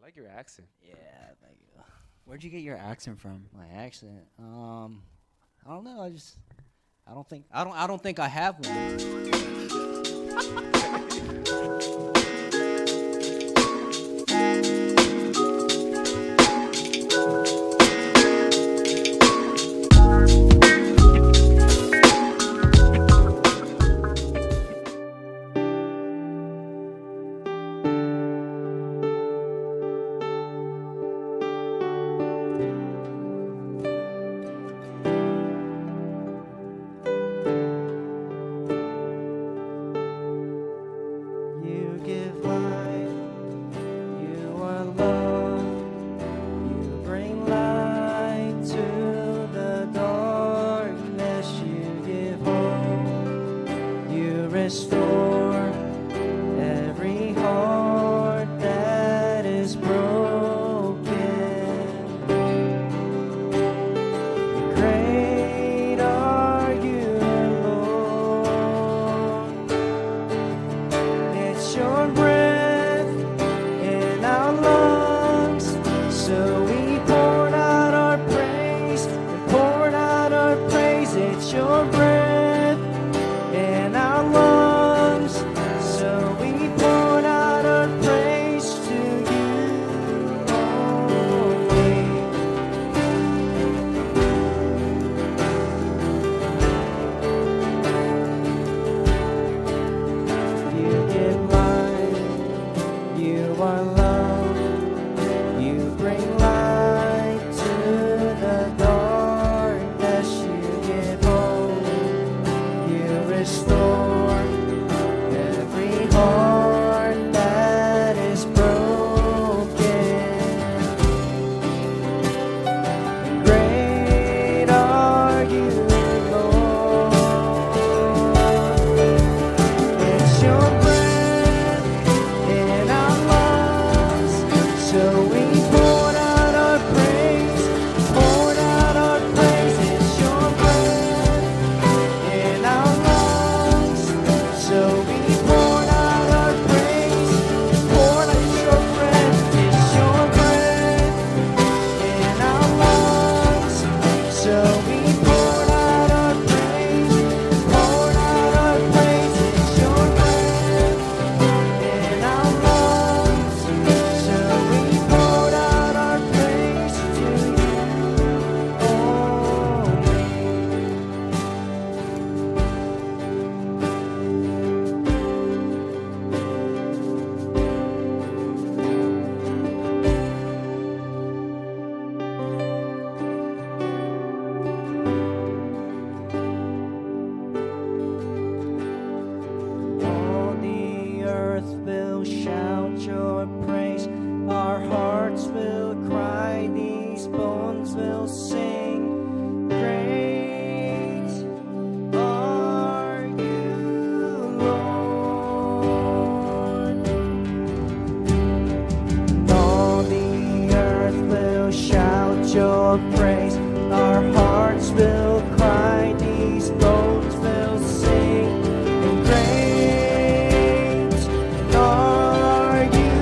like your accent. Yeah, thank you. Where'd you get your accent from? My accent. I don't know. I don't think I have one. You give life, you are love, you bring light to the darkness, you give hope, you restore every heart that is broken. Great are you, Lord. It's your breath in our lungs, so we pour out our praise and pour out our praise. It's your breath in our lungs, so we pour out our praise to you only. You give life, you are love, you bring light to the darkness, you give hope, you restore every heart that is broken. Great are you, Lord. It's your breath in our lungs, so we pour out our praise, pour out our praise. It's your breath in our lungs, so we pour out our praise, pour out your breath. It's your breath in our lungs, so we pour out our praise, pour out our praise. It's your breath in our lungs, so we pour out our praise to you only. All the earth will shout your praise. Our hearts will cry. These bones will sing. Great are you, Lord. All the earth will shout your praise. Our hearts will cry. These bones will sing. And great are you,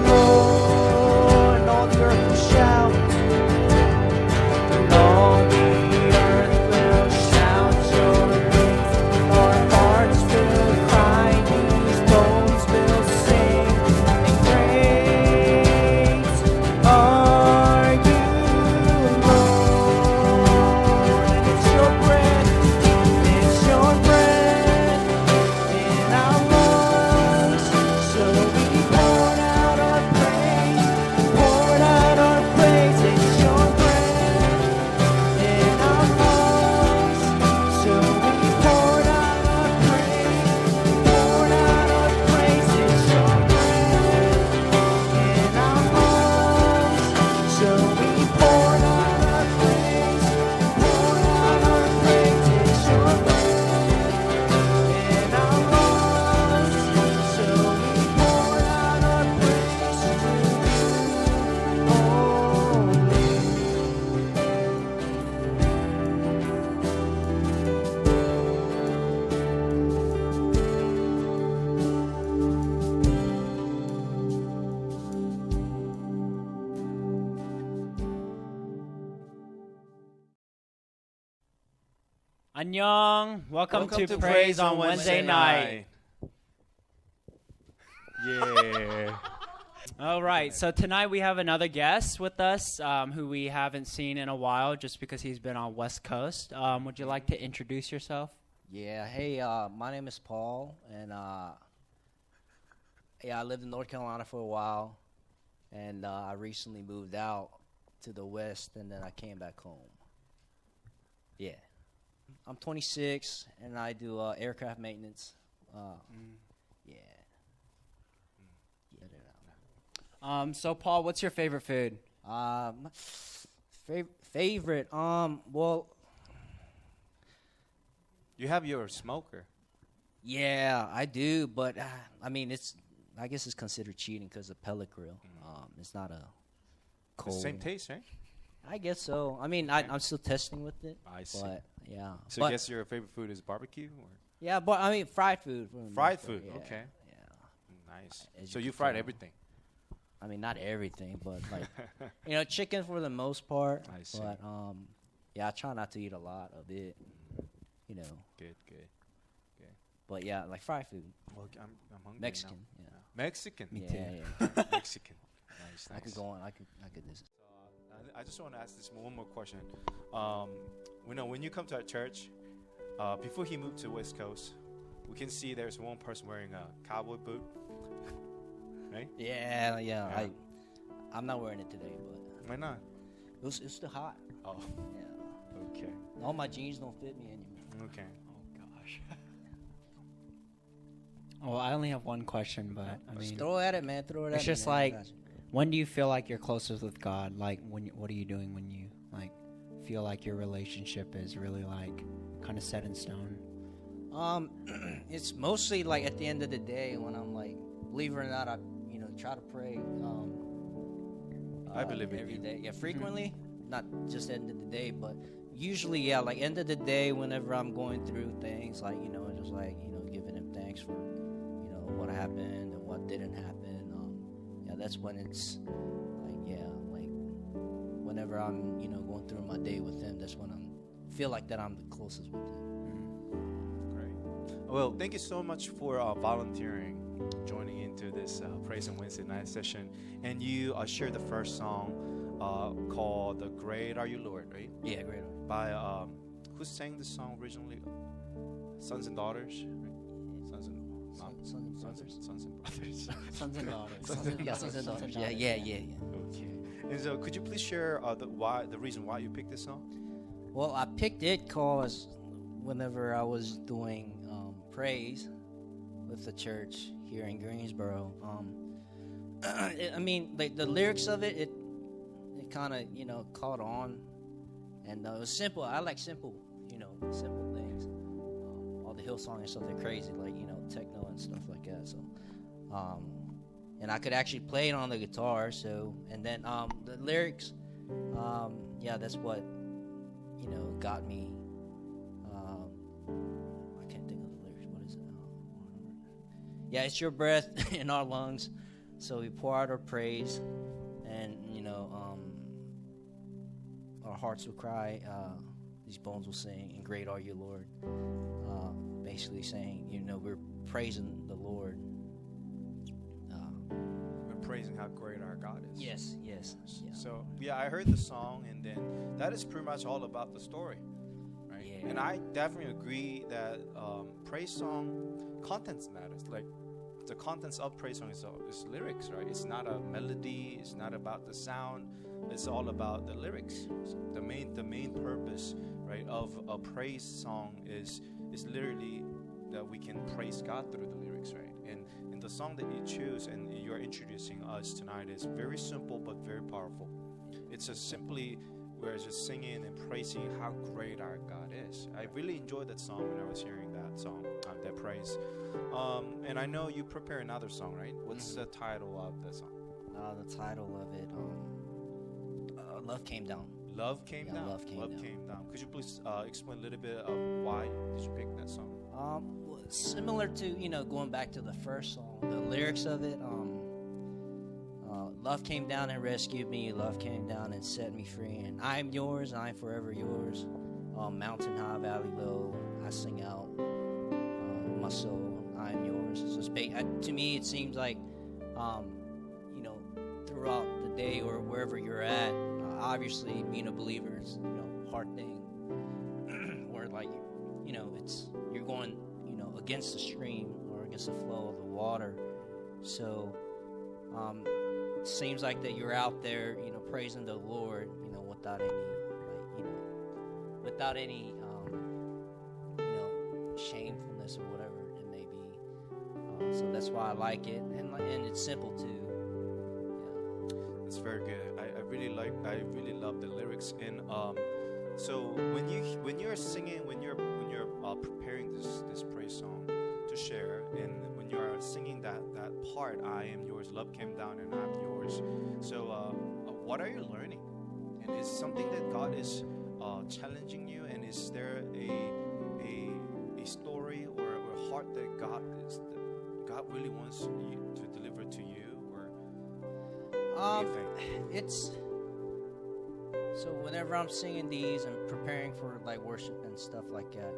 Lord. And all the earth will shout. And all the earth will shout your praise. Our hearts will cry. These bones will sing. And great are you, Lord. Annyeong. Welcome to Praise on Wednesday night. Yeah. All right, so tonight we have another guest with us who we haven't seen in a while just because he's been on West Coast. Would you like to introduce yourself? Yeah, hey, my name is Paul, and I lived in North Carolina for a while, and I recently moved out to the West, and then I came back home. Yeah. I'm 26, and I do aircraft maintenance. Yeah. So, Paul, what's your favorite food? My favorite, well, You have your smoker. yeah, I do, but I mean, I guess it's considered cheating because of pellet grill. It's not a The cold. same taste, right? I guess so. I mean, I'm still testing with it. I see. But yeah. So but, I guess your favorite food is barbecue? Or? yeah, but I mean, fried food. For the most Fried part, food, yeah, okay. Yeah. Nice. As So you you can fried tell. everything? I mean, not everything, but like, chicken for the most part. I see. But yeah, I try not to eat a lot of it. Good. But yeah, like fried food, Well, I'm hungry Mexican. now. Yeah. Mexican? Me Yeah, too. yeah. Mexican. Nice. I could go on. I could this. I just want to ask this one more question. When you come to our church, before he moved to West Coast, we can see there's one person wearing a cowboy boot, right? Yeah. I'm not wearing it today, but Why not? it's still hot. Oh, Yeah. okay. All my jeans don't fit me anymore. Okay. Oh, gosh. Well, I only have one question, but I mean, Throw at it, man. Throw it at it's me, just man. I like, got you. when do you feel like you're closest with God? Like, what are you doing when you like feel like your relationship is really like kind of set in stone? It's mostly like at the end of the day when I'm like, believe it or not, I try to pray. I believe in every you. day. Yeah, frequently, not just end of the day, but usually, yeah, like end of the day, whenever I'm going through things, like just like giving him thanks for what happened and what didn't happen. Yeah, that's when it's like whenever I'm going through my day with him, that's when feel like that I'm the closest with him. Great. Well, thank you so much for volunteering, joining into this Praise and Wednesday night session. And you shared the first song called "The Great Are You, Lord," right? Yeah, great. By who sang the song originally? Sons and Daughters, right? Sons and brothers. Sons and Brothers. Sons and daughters. Yeah, sons and daughters. Yeah. Okay. And so, could you please share the reason why you picked this song? Well, I picked it because whenever I was doing praise with the church here in Greensboro, I mean, like the lyrics of it kind of caught on, and it was simple. I like simple things. All the Hillsong and stuff, they're crazy, like techno and stuff like that. So, and I could actually play it on the guitar. So, and then the lyrics, yeah, that's what got me. I can't think of the lyrics. What is it? Yeah, it's your breath in our lungs, so we pour out our praise, and our hearts will cry, these bones will sing, and great are you, Lord. Basically saying, we're praising the Lord. We're praising how great our God is. Yes. Yeah. So, yeah, I heard the song, and then that is pretty much all about the story, right? Yeah. And I definitely agree that praise song contents matters. Like, the contents of praise song is lyrics, right? It's not a melody. It's not about the sound. It's all about the lyrics. The main purpose, right, of a praise song is literally that we can praise God through the lyrics, right? And the song that you choose and you're introducing us tonight is very simple but very powerful. It's just simply we're just singing and praising how great our God is. I really enjoyed that song when I was hearing that song, that praise. And I know you prepare another song, right? What's the title of that song? The title of it, Love Came Down. Love Came Yeah, Down. Love Came Down. Could you please explain a little bit of why did you pick that song? Well, similar to going back to the first song, the lyrics of it. Love came down and rescued me. Love came down and set me free. And I am yours. And I am forever yours. mountain high, valley low. I sing out my soul, I am yours. So to me, it seems like, you know, throughout the day or wherever you're at, obviously being a believer is, you know, hard thing. Or like, you know, you're going, you know, against the stream or against the flow of the water. So it seems like that you're out there, you know, praising the Lord, you know, without any, like, you know, without any, you know, shamefulness or whatever it may be. So that's why I like it, and it's simple too. Yeah. That's very good. I really love the lyrics. And so when you're singing, when you're preparing this praise song to share, and when you are singing that part, I am yours, love came down and I'm yours. So what are you learning? And is something that God is challenging you? And is there a story or a heart that God really wants you to deliver to you? Or what do you think? It's so whenever I'm singing these and preparing for like worship and stuff like that,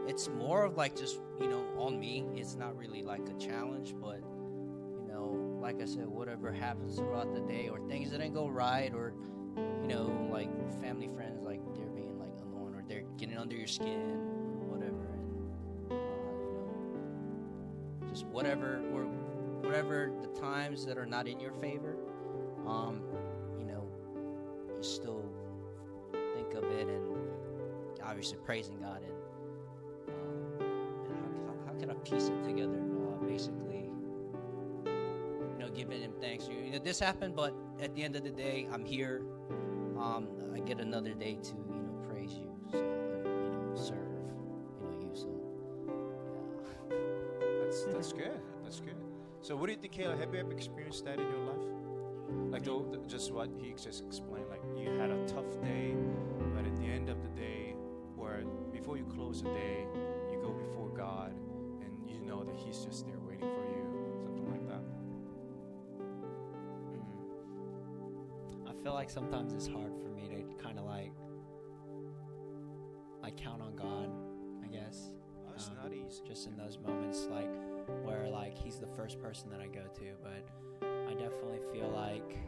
it's more of like just, you know, on me. It's not really like a challenge, but, you know, like I said, whatever happens throughout the day or things that didn't go right, or, you know, like family, friends, like they're being like annoying or they're getting under your skin or whatever, and you know, just whatever the times that are not in your favor, you know, you still think of it and obviously praising God, and how can I piece it together? Basically, you know, giving Him thanks. You know, this happened, but at the end of the day, I'm here. I get another day to, you know, praise You, so, and, you know, serve, you know, You. So, yeah. That's good. That's good. So what do you think, Kayla? Have you ever experienced that in your life? Like just what he just explained, like you had a tough day, but at the end of the day, or before you close the day, you go before God, and you know that He's just there waiting for you, something like that. I feel like sometimes it's hard for me to kind of like count on God, I guess. It's not easy. Just in those moments, like where like He's the first person that I go to, but I definitely feel like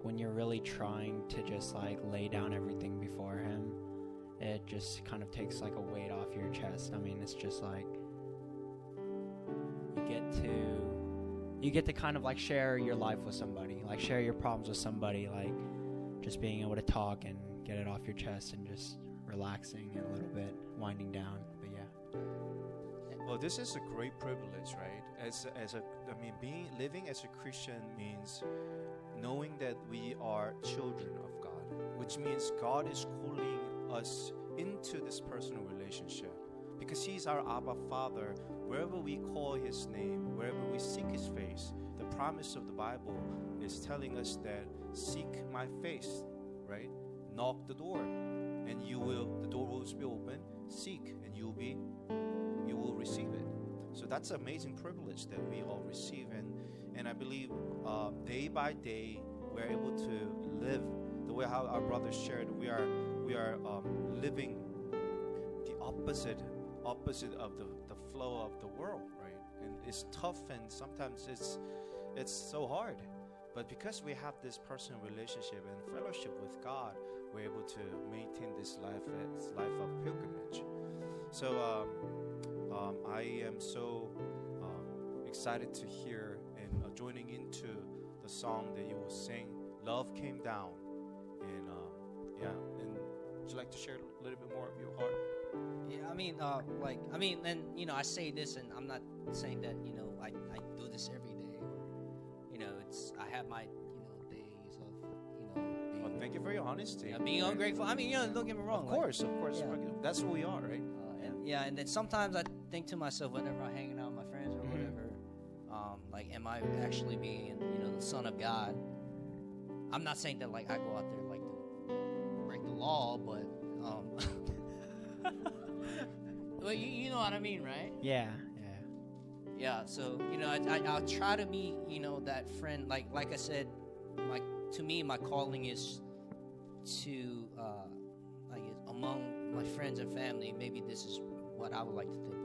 when you're really trying to just like lay down everything before Him, it just kind of takes like a weight off your chest. I mean, it's just like you get to kind of like share your life with somebody, like share your problems with somebody, like just being able to talk and get it off your chest and just relaxing and a little bit winding down. But yeah. Well, this is a great privilege, right? Living as a Christian means knowing that we are children of God, which means God is calling us into this personal relationship, because He's our Abba Father. Wherever we call His name, wherever we seek His face, the promise of the Bible is telling us that seek My face, right? Knock the door, and the door will be open. Seek, and you will receive it. So that's an amazing privilege that we all receive, and I believe day by day we're able to live the way how our brothers shared. We are living the opposite of the flow of the world, right? And it's tough, and sometimes it's so hard. But because we have this personal relationship and fellowship with God, we're able to maintain this life of pilgrimage. So I am so excited to hear and joining into the song that you will sing. Love came down, and And would you like to share a little bit more of your heart? Yeah, and you know, I say this, and I'm not saying that, you know, I do this every day, or, you know, I have my, you know, days of, you know, being, Well, thank you for your honesty. being ungrateful. I mean, you know, don't get me wrong. Of course. Yeah. That's who we are, right? And then sometimes I think to myself, whenever I'm hanging out with my friends or whatever, am I actually being, you know, the son of God? I'm not saying that, like, I go out there, like, to break the law, but, well, you know what I mean, right? Yeah. Yeah, so I'll try to be that friend. Like I said, to me my calling is to among my friends and family. Maybe this is what I would like to think,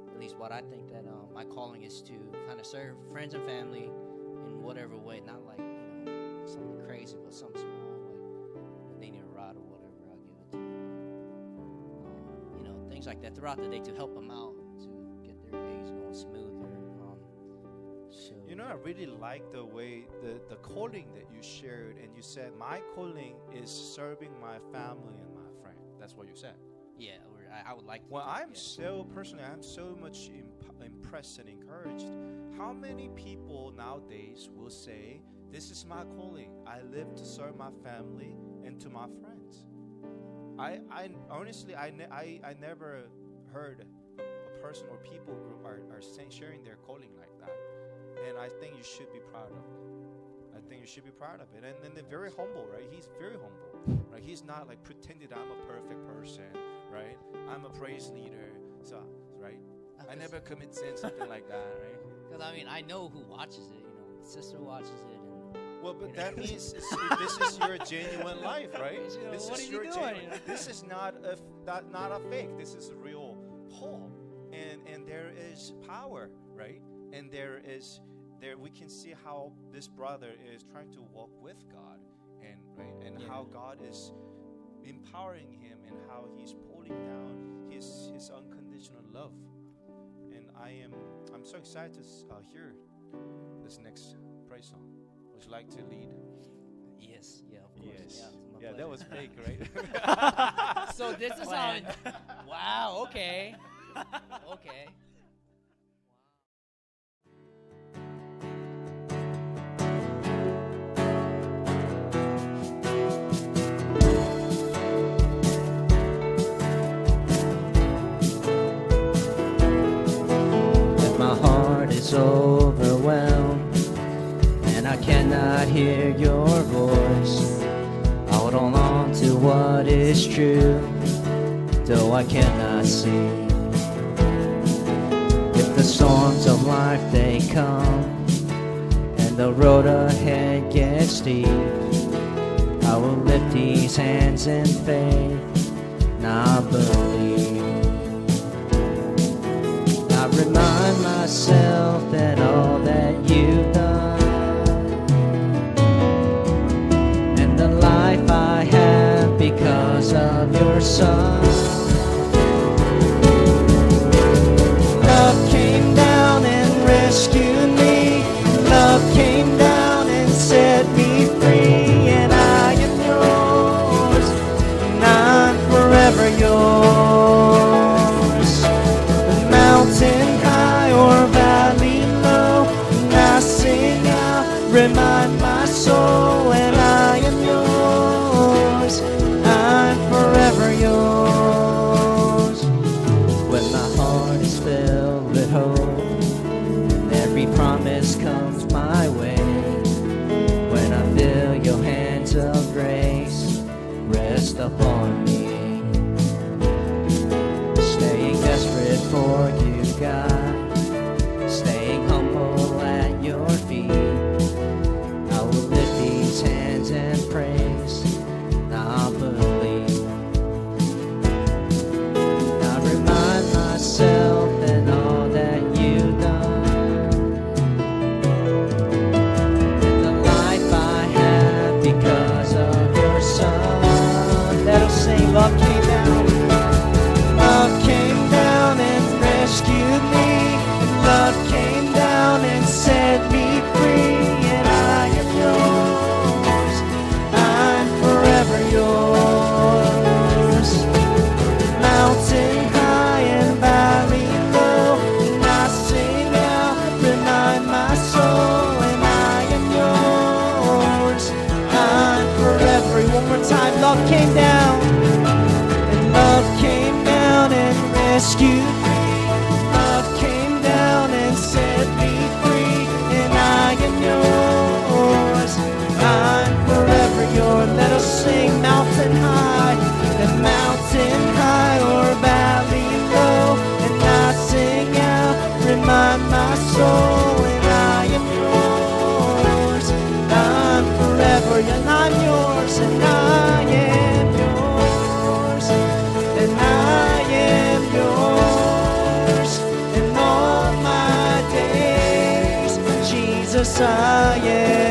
but at least what I think that my calling is to kind of serve friends and family in whatever way, not like something crazy, but something small, like they need a ride or whatever, I'll give it to them. Things like that throughout the day to help them out to get their days going smoother. I really like the way the calling that you shared, and you said my calling is serving my family and my friend. That's what you said. Yeah, I would like to. Well, I'm so much impressed and encouraged. How many people nowadays will say, "This is my calling. I live to serve my family and to my friends." I honestly, I never heard a person or people group are sharing their calling like that. And I think you should be proud of it. I think you should be proud of it. And then they're very humble, right? He's very humble, right? He's not like pretending I'm a perfect person, right? I'm a praise leader, so right? I never commit sin, something like that, right? Because I know who watches it. My sister watches it. Well, but that means this is your genuine life, right? This what is are your you doing? This is not a fake. This is a real Paul, and there is power, right? And there we can see how this brother is trying to walk with God, and how God is empowering him, and how He's pulling down his unconditional love. And I'm so excited to hear this next praise song. Would you like to lead? Yes, yeah, of course. Yes. Yeah, That was fake, right? So this is how. Wow. Okay. Okay. Is overwhelmed and I cannot hear your voice. I would hold on to what is true, though I cannot see. If the storms of life they come and the road ahead gets steep, I will lift these hands in faith, not believe. I remind myself that all that you've done and the life I have because of your Son. Love came down and rescued me. Love came down and set me free. And I am yours, and I'm forever yours. Mountain high or valley low, and I sing out, remind my soul, and I am yours, I'm forever yours. When my heart is filled with hope, and every promise comes my way, when I feel your hands of grace rest upon me, staying desperate for you, God, staying humble at your feet. I will lift these hands and praise, not believe. I remind myself and all that you've done, and the life I have because of your Son. Let us sing, love came down. Love came down and rescued me. Love came down and set me free. And I am yours, I'm forever yours. Mountain high and valley low, and I sing out, remind my soul, and I am yours, I'm forever. One more time, love came down, and love came down and rescued me. Love came down and set me free, and I am yours, I'm forever yours. Let us sing, mountain high, and mountain high or valley low, and I sing out, remind my Messiah.